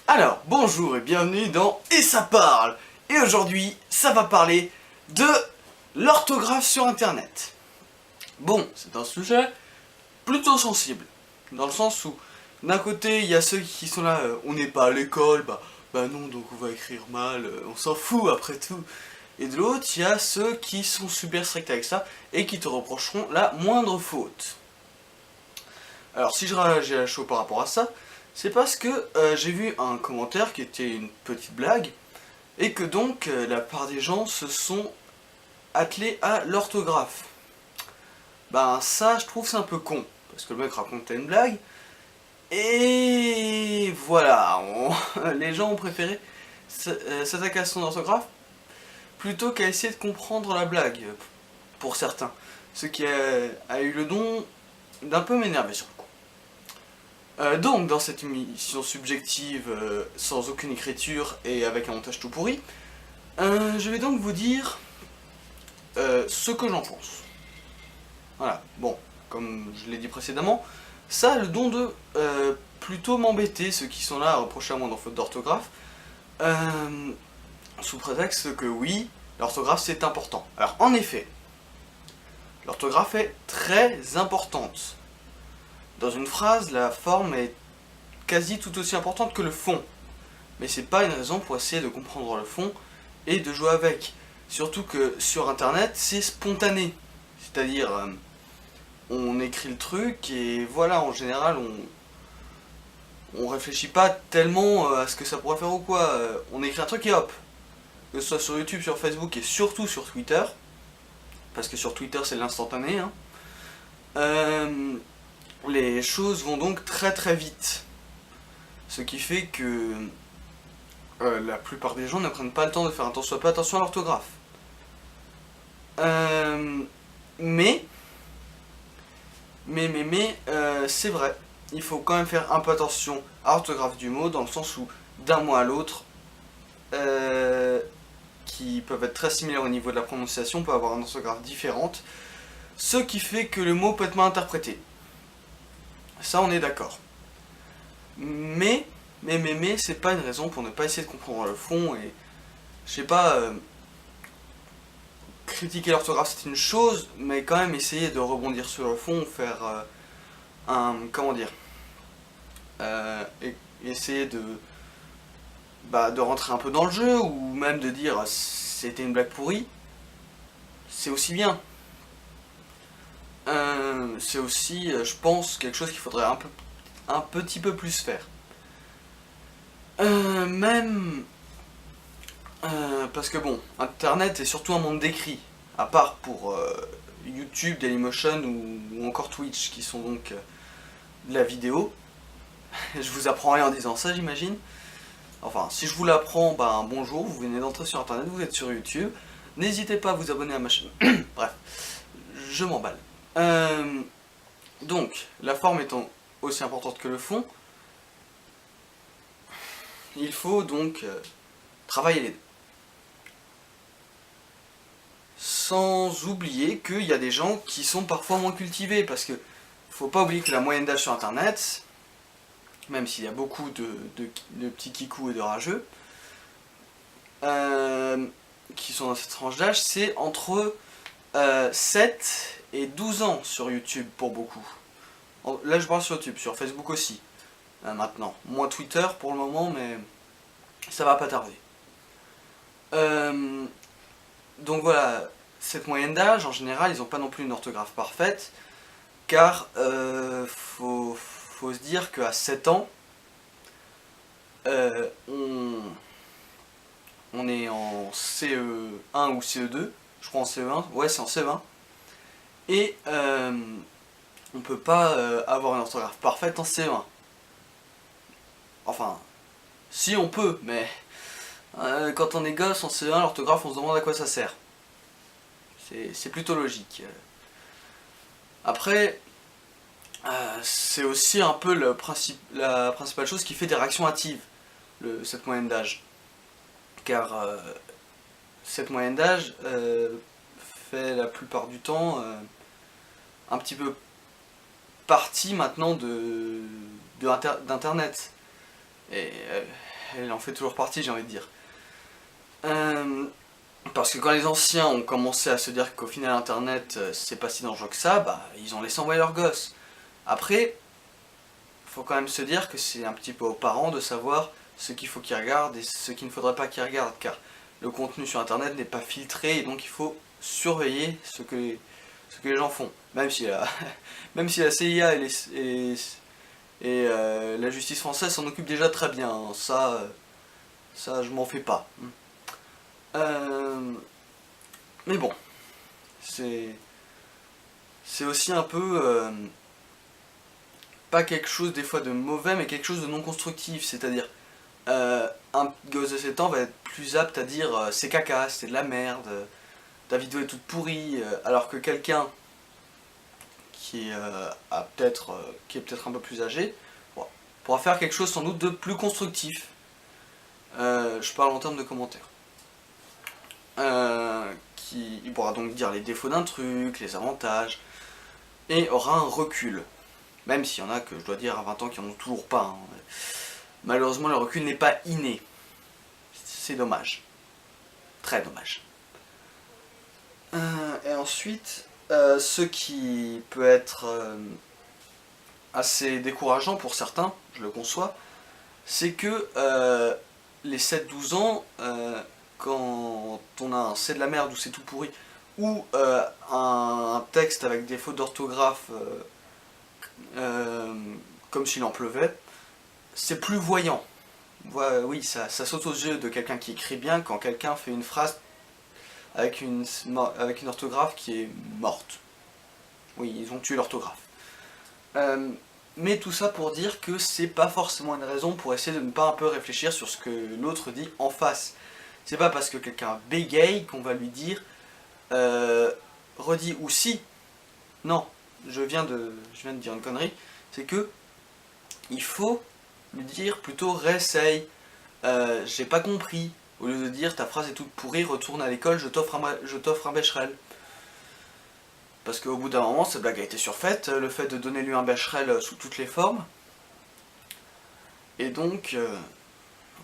Alors, bonjour et bienvenue dans Et ça parle. Et aujourd'hui, ça va parler de l'orthographe sur internet. Bon, c'est un sujet plutôt sensible, dans le sens où, d'un côté, il y a ceux qui sont là, on n'est pas à l'école, bah non, donc on va écrire mal, on s'en fout après tout. Et de l'autre, il y a ceux qui sont super stricts avec ça et qui te reprocheront la moindre faute. Alors, si je réagis à chaud par rapport à ça, c'est parce que j'ai vu un commentaire qui était une petite blague, et que donc la part des gens se sont attelés à l'orthographe. Ben ça, je trouve c'est un peu con, parce que le mec racontait une blague, et voilà, les gens ont préféré s'attaquer à son orthographe plutôt qu'à essayer de comprendre la blague, pour certains. Ce qui a eu le don d'un peu m'énerver sur le coup. Donc, dans cette émission subjective, sans aucune écriture et avec un montage tout pourri, je vais donc vous dire ce que j'en pense. Voilà, bon, comme je l'ai dit précédemment, ça a le don de plutôt m'embêter, ceux qui sont là à reprocher à moi dans faute d'orthographe, sous prétexte que oui, l'orthographe c'est important. Alors, en effet, l'orthographe est très importante. Dans une phrase, la forme est quasi tout aussi importante que le fond. Mais c'est pas une raison pour essayer de comprendre le fond et de jouer avec. Surtout que sur internet, c'est spontané. C'est-à-dire, on écrit le truc et voilà, en général, on réfléchit pas tellement à ce que ça pourrait faire ou quoi. On écrit un truc et hop. Que ce soit sur YouTube, sur Facebook et surtout sur Twitter. Parce que sur Twitter, c'est l'instantané. Hein. Les choses vont donc très très vite. Ce qui fait que la plupart des gens ne prennent pas le temps de faire attention à l'orthographe. Mais, c'est vrai. Il faut quand même faire un peu attention à l'orthographe du mot, dans le sens où d'un mot à l'autre, qui peuvent être très similaires au niveau de la prononciation, peut avoir une orthographe différente, ce qui fait que le mot peut être mal interprété. Ça, on est d'accord. Mais, c'est pas une raison pour ne pas essayer de comprendre le fond et, je sais pas, critiquer l'orthographe c'est une chose, mais quand même essayer de rebondir sur le fond, faire comment dire, essayer de rentrer un peu dans le jeu, ou même de dire c'était une blague pourrie, c'est aussi bien. C'est aussi, je pense, quelque chose qu'il faudrait un petit peu plus faire. Même parce que bon, internet est surtout un monde d'écrit, à part pour YouTube, Dailymotion ou encore Twitch, qui sont donc de la vidéo. Je vous apprends rien en disant ça, j'imagine. Enfin, si je vous l'apprends, ben bonjour, vous venez d'entrer sur internet, vous êtes sur YouTube. N'hésitez pas à vous abonner à ma chaîne. Bref, je m'emballe. Donc, la forme étant aussi importante que le fond, il faut donc travailler les deux. Sans oublier qu'il y a des gens qui sont parfois moins cultivés, parce que faut pas oublier que la moyenne d'âge sur internet, même s'il y a beaucoup de petits kikous et de rageux, qui sont dans cette tranche d'âge, c'est entre 7 et 12 ans sur YouTube pour beaucoup. Là je parle sur YouTube, sur Facebook aussi, maintenant. Moins Twitter pour le moment, mais ça va pas tarder. Donc voilà, cette moyenne d'âge, en général, ils n'ont pas non plus une orthographe parfaite, car faut se dire qu'à 7 ans, on est en CE1 ou CE2, je crois en CE1, ouais c'est en CE1, et on peut pas avoir une orthographe parfaite en CE1. Enfin, si on peut, mais quand on est gosse en CE1, l'orthographe, on se demande à quoi ça sert. C'est plutôt logique. Après, c'est aussi un peu la principale chose qui fait des réactions hâtives, cette moyenne d'âge. Car cette moyenne d'âge fait la plupart du temps un petit peu partie maintenant d'internet. Et elle en fait toujours partie, j'ai envie de dire. Parce que quand les anciens ont commencé à se dire qu'au final internet c'est pas si dangereux que ça, bah ils ont laissé envoyer leurs gosses. Après, faut quand même se dire que c'est un petit peu aux parents de savoir ce qu'il faut qu'ils regardent et ce qu'il ne faudrait pas qu'ils regardent, car le contenu sur internet n'est pas filtré et donc il faut surveiller ce que les gens font. Même si même si la CIA et la justice française s'en occupent déjà très bien, hein. Ça je m'en fais pas. Mais bon, c'est aussi un peu pas quelque chose des fois de mauvais, mais quelque chose de non constructif. C'est-à-dire, un gosse de 7 ans va être plus apte à dire c'est caca, c'est de la merde, ta vidéo est toute pourrie, alors que quelqu'un qui, qui est peut-être un peu plus âgé pourra faire quelque chose sans doute de plus constructif. Je parle en termes de commentaires. Il pourra donc dire les défauts d'un truc, les avantages, et aura un recul. Même s'il y en a que je dois dire à 20 ans qui n'en ont toujours pas. Hein. Malheureusement, le recul n'est pas inné. C'est dommage. Très dommage. Et ensuite, ce qui peut être assez décourageant pour certains, je le conçois, c'est que les 7-12 ans, quand on a un c'est de la merde ou c'est tout pourri, ou un texte avec des fautes d'orthographe comme s'il en pleuvait, c'est plus voyant. Oui, ça saute aux yeux de quelqu'un qui écrit bien quand quelqu'un fait une phrase avec une orthographe qui est morte. Oui, ils ont tué l'orthographe. Mais tout ça pour dire que c'est pas forcément une raison pour essayer de ne pas un peu réfléchir sur ce que l'autre dit en face. C'est pas parce que quelqu'un bégaye qu'on va lui dire redis ou si. Non, je viens de dire une connerie. C'est que il faut lui dire plutôt réessaye, j'ai pas compris. Au lieu de dire ta phrase est toute pourrie, retourne à l'école, je t'offre un Becherel. Parce qu'au bout d'un moment, cette blague a été surfaite, le fait de donner lui un Becherel sous toutes les formes. Et donc,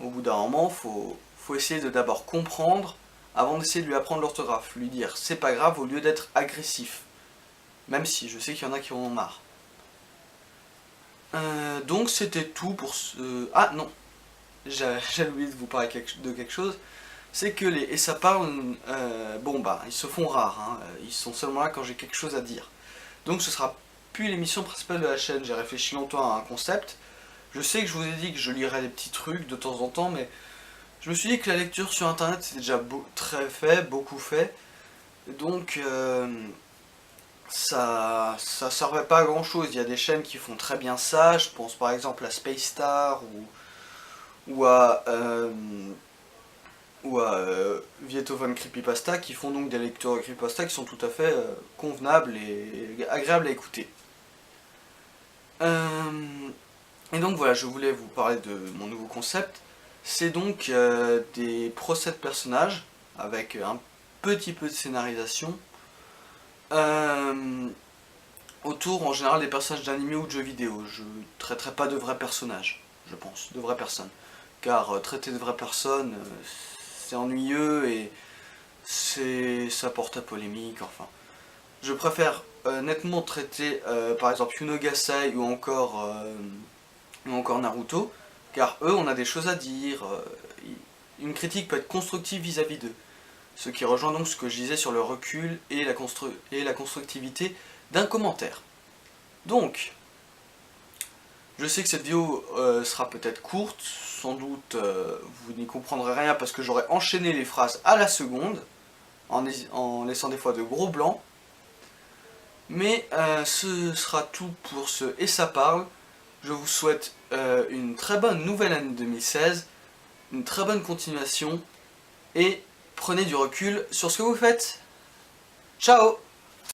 au bout d'un moment, faut essayer de d'abord comprendre avant d'essayer de lui apprendre l'orthographe. Lui dire c'est pas grave au lieu d'être agressif. Même si je sais qu'il y en a qui en ont marre. Donc c'était tout pour ce... Ah non, j'ai oublié de vous parler de quelque chose. C'est que les Et ça parle, bon bah ils se font rares, hein. Ils sont seulement là quand j'ai quelque chose à dire. Donc ce sera plus l'émission principale de la chaîne, j'ai réfléchi longtemps à un concept. Je sais que je vous ai dit que je lirais des petits trucs de temps en temps, mais je me suis dit que la lecture sur internet c'était déjà très fait, beaucoup fait. Donc ça servait pas à grand chose. Il y a des chaînes qui font très bien ça, je pense par exemple à Space Star ou à Vietovan Creepypasta qui font donc des lectures de Creepypasta qui sont tout à fait convenables et agréables à écouter. Et donc voilà, je voulais vous parler de mon nouveau concept. C'est donc des procès de personnages avec un petit peu de scénarisation autour en général des personnages d'anime ou de jeux vidéo. Je traiterai pas de vrais personnages, je pense, de vraies personnes. Car traiter de vraies personnes, c'est ennuyeux et ça porte à polémique, enfin. Je préfère nettement traiter par exemple Yunogasai ou encore Naruto, car eux on a des choses à dire, une critique peut être constructive vis-à-vis d'eux. Ce qui rejoint donc ce que je disais sur le recul et la constructivité d'un commentaire. Donc, je sais que cette vidéo sera peut-être courte, sans doute vous n'y comprendrez rien parce que j'aurai enchaîné les phrases à la seconde, en laissant des fois de gros blancs. Mais ce sera tout pour ce Et ça parle. Je vous souhaite une très bonne nouvelle année 2016, une très bonne continuation, et prenez du recul sur ce que vous faites. Ciao!